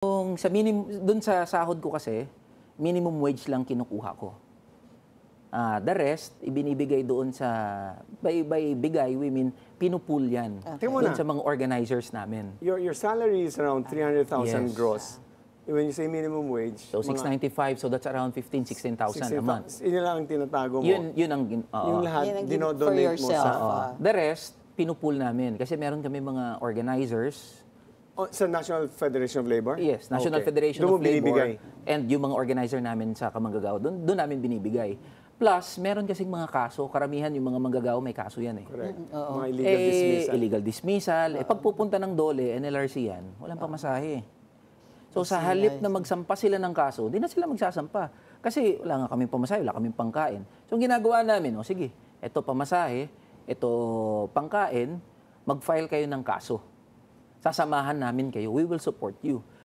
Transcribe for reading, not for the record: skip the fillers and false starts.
Kung sa dun sa sahod ko kasi, minimum wage lang kinukuha ko. The rest, ibinibigay doon sa, by bigay, we mean, pinupool yan. Tingnan mo Doon na. sa mga organizers namin. Your salary is around 300,000 Yes. gross. When you say minimum wage, So, 695, so that's around 15,000, 16,000 a month. Yun lang ang tinatago mo. Yun ang, Yung lahat, Yun ang for dinodonate mo yourself. sa... The rest, pinupool namin. Kasi meron kami mga organizers. Sa National Federation of Labor? Yes, National Okay. Federation Doon mo of Labor. binibigay? And yung mga organizer namin sa Kamanggagawa, doon namin binibigay. Plus, meron kasing mga kaso, karamihan yung mga manggagawa may kaso yan eh. Correct. Mga illegal dismissal. Illegal dismissal. Pagpupunta ng DOLE, NLRC yan, walang pamasahe. So sa halip na magsampa sila ng kaso, di na sila magsasampa. Kasi wala nga kaming pamasahe, wala kaming pangkain. So ang ginagawa namin, sige, eto pamasahe, eto pangkain, mag-file kayo ng kaso. Sasamahan namin kayo, we will support you.